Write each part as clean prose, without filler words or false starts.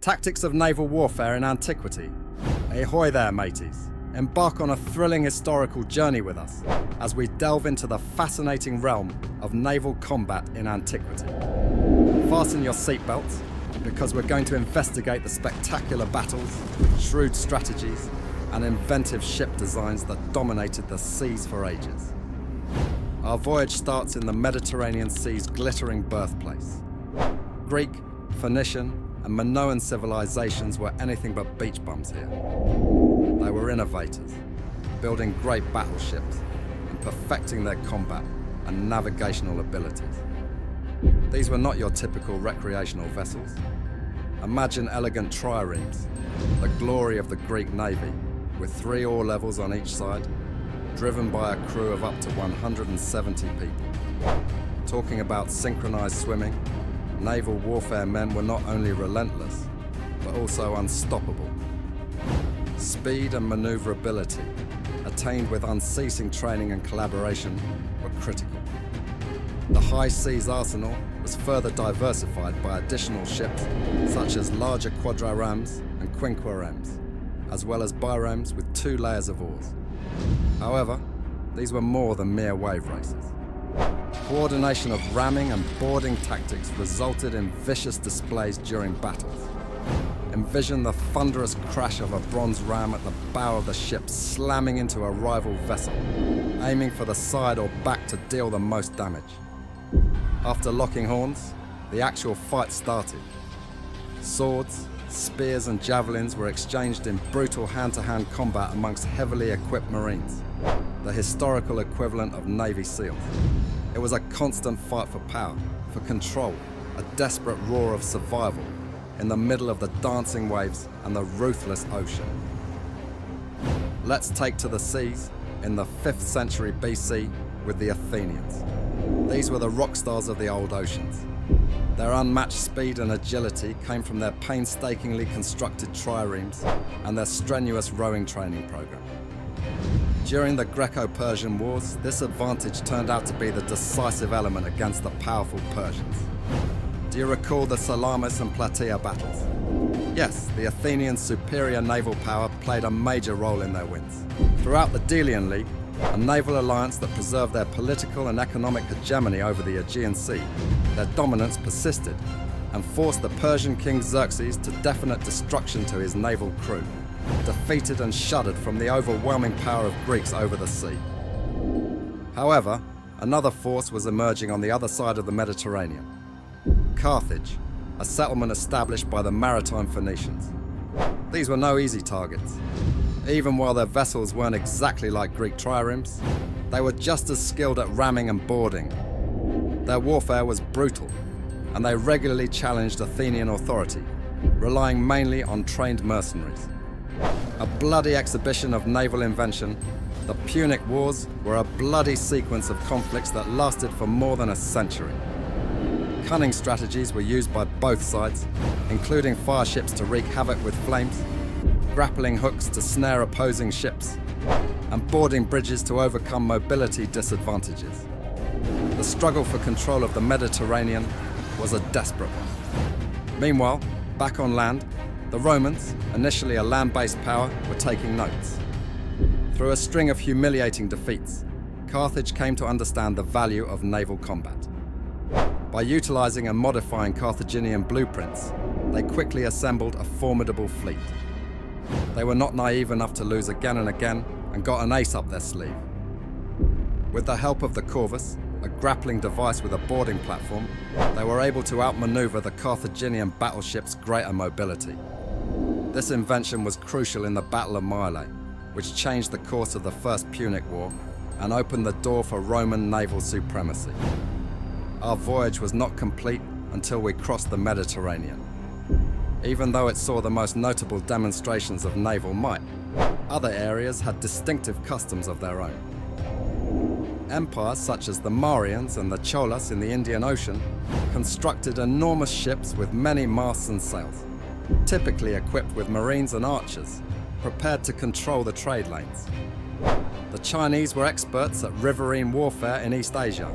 Tactics of naval warfare in Antiquity. Ahoy there, mateys. Embark on a thrilling historical journey with us as we delve into the fascinating realm of naval combat in Antiquity. Fasten your seatbelts, because we're going to investigate the spectacular battles, shrewd strategies, and inventive ship designs that dominated the seas for ages. Our voyage starts in the Mediterranean Sea's glittering birthplace. Greek, Phoenician, and Minoan civilizations were anything but beach bums here. They were innovators, building great battleships and perfecting their combat and navigational abilities. These were not your typical recreational vessels. Imagine elegant triremes, the glory of the Greek Navy, with 3 oar levels on each side, driven by a crew of up to 170 people. Talking about synchronized swimming, naval warfare men were not only relentless, but also unstoppable. Speed and maneuverability, attained with unceasing training and collaboration, were critical. The high seas arsenal was further diversified by additional ships such as larger quadraremes and quinqueremes, as well as biremes with 2 layers of oars. However, these were more than mere wave races. Coordination of ramming and boarding tactics resulted in vicious displays during battles. Envision the thunderous crash of a bronze ram at the bow of the ship slamming into a rival vessel, aiming for the side or back to deal the most damage. After locking horns, the actual fight started. Swords, spears and javelins were exchanged in brutal hand-to-hand combat amongst heavily equipped Marines, the historical equivalent of Navy SEALs. It was a constant fight for power, for control, a desperate roar of survival in the middle of the dancing waves and the ruthless ocean. Let's take to the seas in the 5th century BC with the Athenians. These were the rock stars of the old oceans. Their unmatched speed and agility came from their painstakingly constructed triremes and their strenuous rowing training program. During the Greco-Persian Wars, this advantage turned out to be the decisive element against the powerful Persians. Do you recall the Salamis and Plataea battles? Yes, the Athenians' superior naval power played a major role in their wins. Throughout the Delian League, a naval alliance that preserved their political and economic hegemony over the Aegean Sea, their dominance persisted and forced the Persian king Xerxes to definite destruction to his naval crew, defeated and shuddered from the overwhelming power of Greeks over the sea. However, another force was emerging on the other side of the Mediterranean. Carthage, a settlement established by the maritime Phoenicians. These were no easy targets. Even while their vessels weren't exactly like Greek triremes, they were just as skilled at ramming and boarding. Their warfare was brutal, and they regularly challenged Athenian authority, relying mainly on trained mercenaries. A bloody exhibition of naval invention, the Punic Wars were a bloody sequence of conflicts that lasted for more than a century. Cunning strategies were used by both sides, including fire ships to wreak havoc with flames, grappling hooks to snare opposing ships, and boarding bridges to overcome mobility disadvantages. The struggle for control of the Mediterranean was a desperate one. Meanwhile, back on land, the Romans, initially a land-based power, were taking notes. Through a string of humiliating defeats, Carthage came to understand the value of naval combat. By utilizing and modifying Carthaginian blueprints, they quickly assembled a formidable fleet. They were not naive enough to lose again and again and got an ace up their sleeve. With the help of the corvus, a grappling device with a boarding platform, they were able to outmaneuver the Carthaginian battleship's greater mobility. This invention was crucial in the Battle of Mylae, which changed the course of the First Punic War and opened the door for Roman naval supremacy. Our voyage was not complete until we crossed the Mediterranean. Even though it saw the most notable demonstrations of naval might, other areas had distinctive customs of their own. Empires such as the Marians and the Cholas in the Indian Ocean constructed enormous ships with many masts and sails, typically equipped with marines and archers, prepared to control the trade lanes. The Chinese were experts at riverine warfare in East Asia,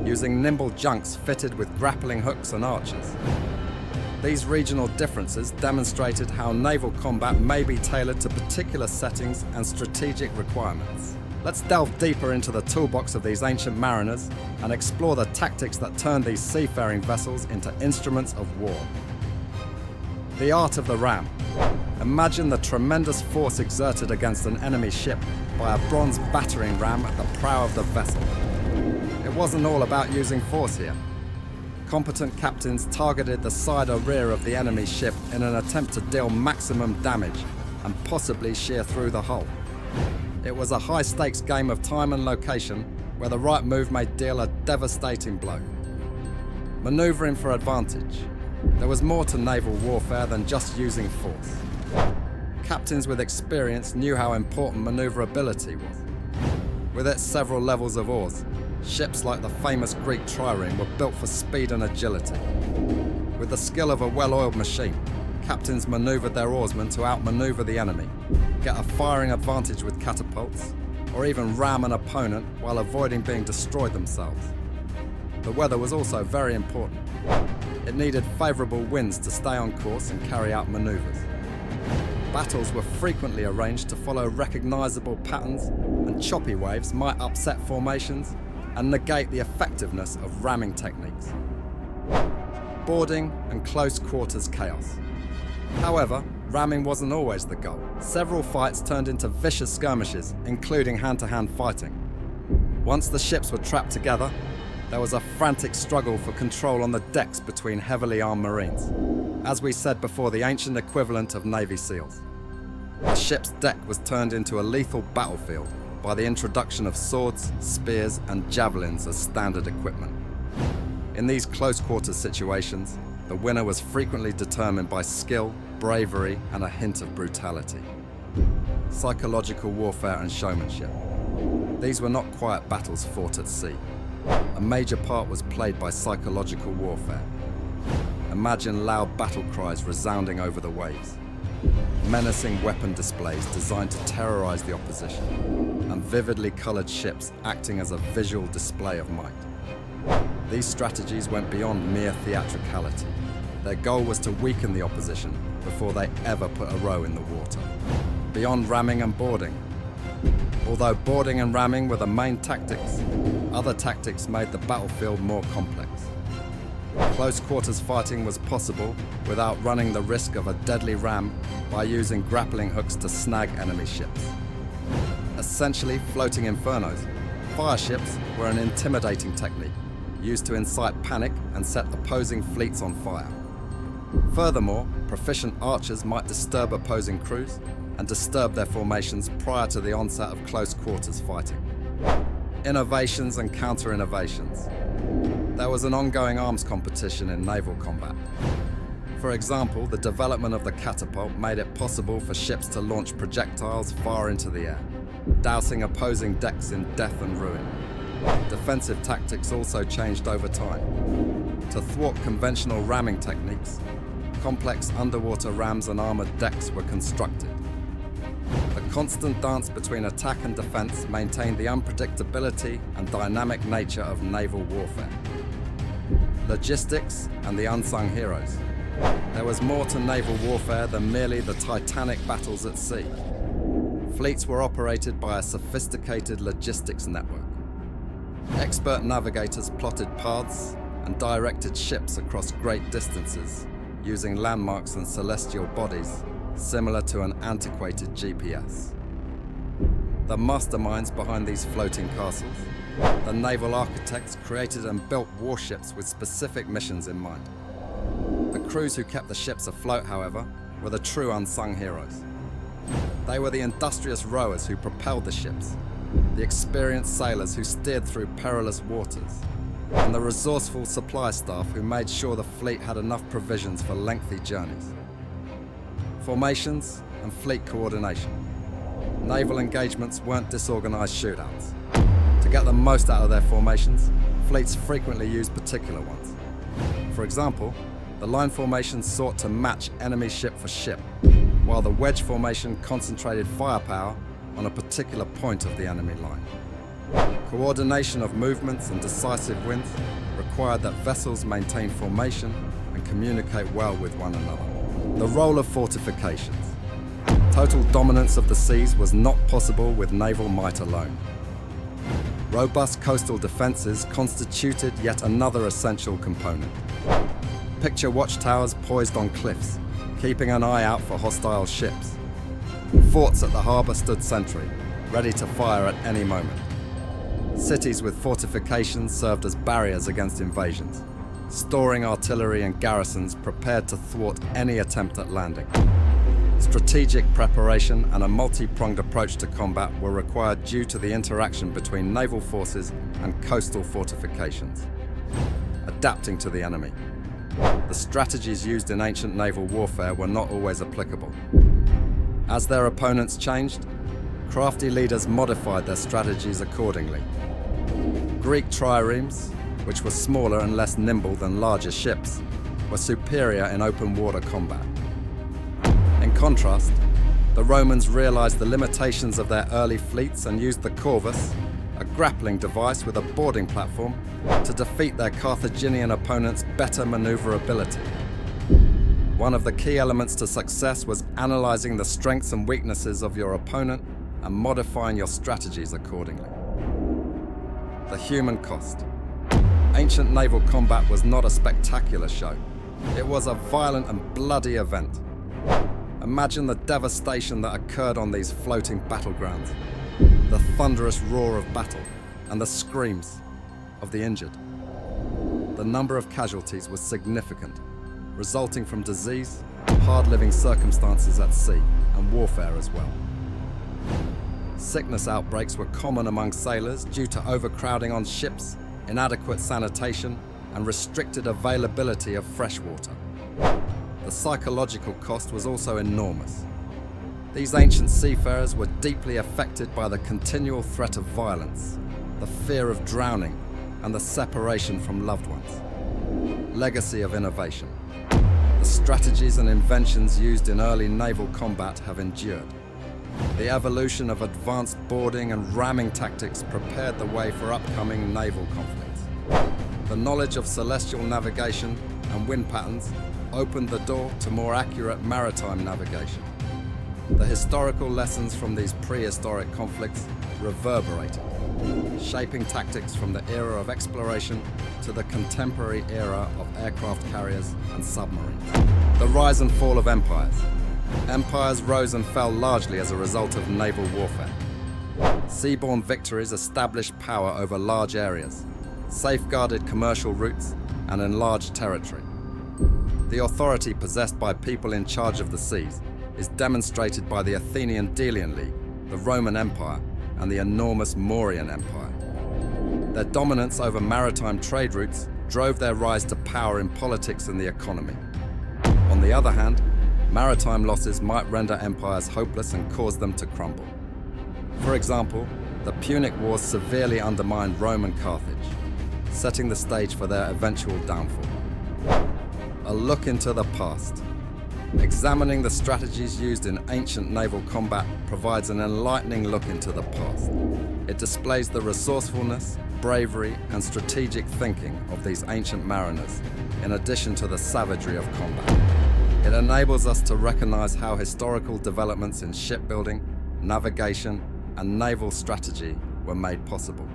using nimble junks fitted with grappling hooks and archers. These regional differences demonstrated how naval combat may be tailored to particular settings and strategic requirements. Let's delve deeper into the toolbox of these ancient mariners and explore the tactics that turned these seafaring vessels into instruments of war. The art of the ram. Imagine the tremendous force exerted against an enemy ship by a bronze battering ram at the prow of the vessel. It wasn't all about using force here. Competent captains targeted the side or rear of the enemy ship in an attempt to deal maximum damage and possibly shear through the hull. It was a high-stakes game of time and location where the right move may deal a devastating blow. Maneuvering for advantage. There was more to naval warfare than just using force. Captains with experience knew how important maneuverability was. With its several levels of oars, ships like the famous Greek trireme were built for speed and agility. With the skill of a well-oiled machine, captains maneuvered their oarsmen to outmaneuver the enemy, get a firing advantage with catapults, or even ram an opponent while avoiding being destroyed themselves. The weather was also very important. It needed favourable winds to stay on course and carry out manoeuvres. Battles were frequently arranged to follow recognisable patterns, and choppy waves might upset formations and negate the effectiveness of ramming techniques. Boarding and close quarters chaos. However, ramming wasn't always the goal. Several fights turned into vicious skirmishes, including hand-to-hand fighting. Once the ships were trapped together, there was a frantic struggle for control on the decks between heavily armed Marines. As we said before, the ancient equivalent of Navy SEALs. The ship's deck was turned into a lethal battlefield by the introduction of swords, spears, and javelins as standard equipment. In these close-quarters situations, the winner was frequently determined by skill, bravery, and a hint of brutality. Psychological warfare and showmanship. These were not quiet battles fought at sea. A major part was played by psychological warfare. Imagine loud battle cries resounding over the waves, menacing weapon displays designed to terrorize the opposition, and vividly colored ships acting as a visual display of might. These strategies went beyond mere theatricality. Their goal was to weaken the opposition before they ever put a row in the water. Beyond ramming and boarding. Although boarding and ramming were the main tactics, other tactics made the battlefield more complex. Close quarters fighting was possible without running the risk of a deadly ram by using grappling hooks to snag enemy ships. Essentially floating infernos, fire ships were an intimidating technique used to incite panic and set opposing fleets on fire. Furthermore, proficient archers might disturb opposing crews and disturb their formations prior to the onset of close quarters fighting. Innovations and counter-innovations. There was an ongoing arms competition in naval combat. For example, the development of the catapult made it possible for ships to launch projectiles far into the air, dousing opposing decks in death and ruin. Defensive tactics also changed over time. To thwart conventional ramming techniques, complex underwater rams and armored decks were constructed. The constant dance between attack and defense maintained the unpredictability and dynamic nature of naval warfare. Logistics and the unsung heroes. There was more to naval warfare than merely the titanic battles at sea. Fleets were operated by a sophisticated logistics network. Expert navigators plotted paths and directed ships across great distances using landmarks and celestial bodies similar to an antiquated GPS. The masterminds behind these floating castles, the naval architects created and built warships with specific missions in mind. The crews who kept the ships afloat, however, were the true unsung heroes. They were the industrious rowers who propelled the ships, the experienced sailors who steered through perilous waters, and the resourceful supply staff who made sure the fleet had enough provisions for lengthy journeys. Formations and fleet coordination. Naval engagements weren't disorganized shootouts. To get the most out of their formations, fleets frequently used particular ones. For example, the line formation sought to match enemy ship for ship, while the wedge formation concentrated firepower on a particular point of the enemy line. Coordination of movements and decisive winds required that vessels maintain formation and communicate well with one another. The role of fortifications. Total dominance of the seas was not possible with naval might alone. Robust coastal defences constituted yet another essential component. Picture watchtowers poised on cliffs, keeping an eye out for hostile ships. Forts at the harbour stood sentry, ready to fire at any moment. Cities with fortifications served as barriers against invasions, storing artillery and garrisons prepared to thwart any attempt at landing. Strategic preparation and a multi-pronged approach to combat were required due to the interaction between naval forces and coastal fortifications. Adapting to the enemy. The strategies used in ancient naval warfare were not always applicable. As their opponents changed, crafty leaders modified their strategies accordingly. Greek triremes, which were smaller and less nimble than larger ships, were superior in open water combat. In contrast, the Romans realized the limitations of their early fleets and used the corvus, a grappling device with a boarding platform, to defeat their Carthaginian opponents' better maneuverability. One of the key elements to success was analyzing the strengths and weaknesses of your opponent and modifying your strategies accordingly. The human cost. Ancient naval combat was not a spectacular show. It was a violent and bloody event. Imagine the devastation that occurred on these floating battlegrounds, the thunderous roar of battle, and the screams of the injured. The number of casualties was significant, resulting from disease, hard-living circumstances at sea, and warfare as well. Sickness outbreaks were common among sailors due to overcrowding on ships, inadequate sanitation, and restricted availability of fresh water. The psychological cost was also enormous. These ancient seafarers were deeply affected by the continual threat of violence, the fear of drowning, and the separation from loved ones. Legacy of innovation. The strategies and inventions used in early naval combat have endured. The evolution of advanced boarding and ramming tactics prepared the way for upcoming naval conflicts. The knowledge of celestial navigation and wind patterns opened the door to more accurate maritime navigation. The historical lessons from these prehistoric conflicts reverberated, shaping tactics from the era of exploration to the contemporary era of aircraft carriers and submarines. The rise and fall of empires. Empires rose and fell largely as a result of naval warfare. Seaborne victories established power over large areas, safeguarded commercial routes, and enlarged territory. The authority possessed by people in charge of the seas is demonstrated by the Athenian Delian League, the Roman Empire, and the enormous Mauryan Empire. Their dominance over maritime trade routes drove their rise to power in politics and the economy. On the other hand, maritime losses might render empires hopeless and cause them to crumble. For example, the Punic Wars severely undermined Rome and Carthage, setting the stage for their eventual downfall. A look into the past. Examining the strategies used in ancient naval combat provides an enlightening look into the past. It displays the resourcefulness, bravery, and strategic thinking of these ancient mariners, in addition to the savagery of combat. It enables us to recognize how historical developments in shipbuilding, navigation, and naval strategy were made possible.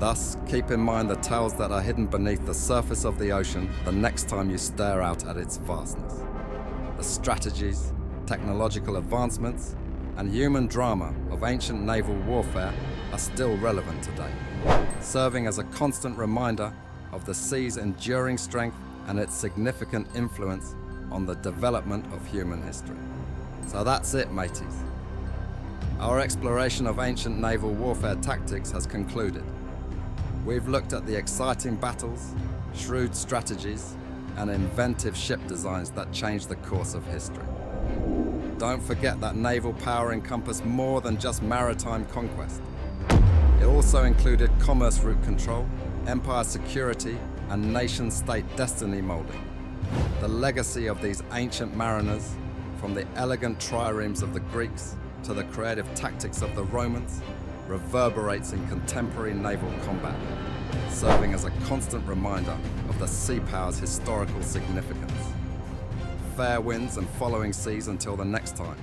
Thus, keep in mind the tales that are hidden beneath the surface of the ocean the next time you stare out at its vastness. The strategies, technological advancements, and human drama of ancient naval warfare are still relevant today, serving as a constant reminder of the sea's enduring strength and its significant influence on the development of human history. So that's it, mateys. Our exploration of ancient naval warfare tactics has concluded. We've looked at the exciting battles, shrewd strategies, and inventive ship designs that changed the course of history. Don't forget that naval power encompassed more than just maritime conquest. It also included commerce route control, empire security, and nation-state destiny molding. The legacy of these ancient mariners, from the elegant triremes of the Greeks to the creative tactics of the Romans, reverberates in contemporary naval combat. serving as a constant reminder of the sea power's historical significance. Fair winds and following seas until the next time.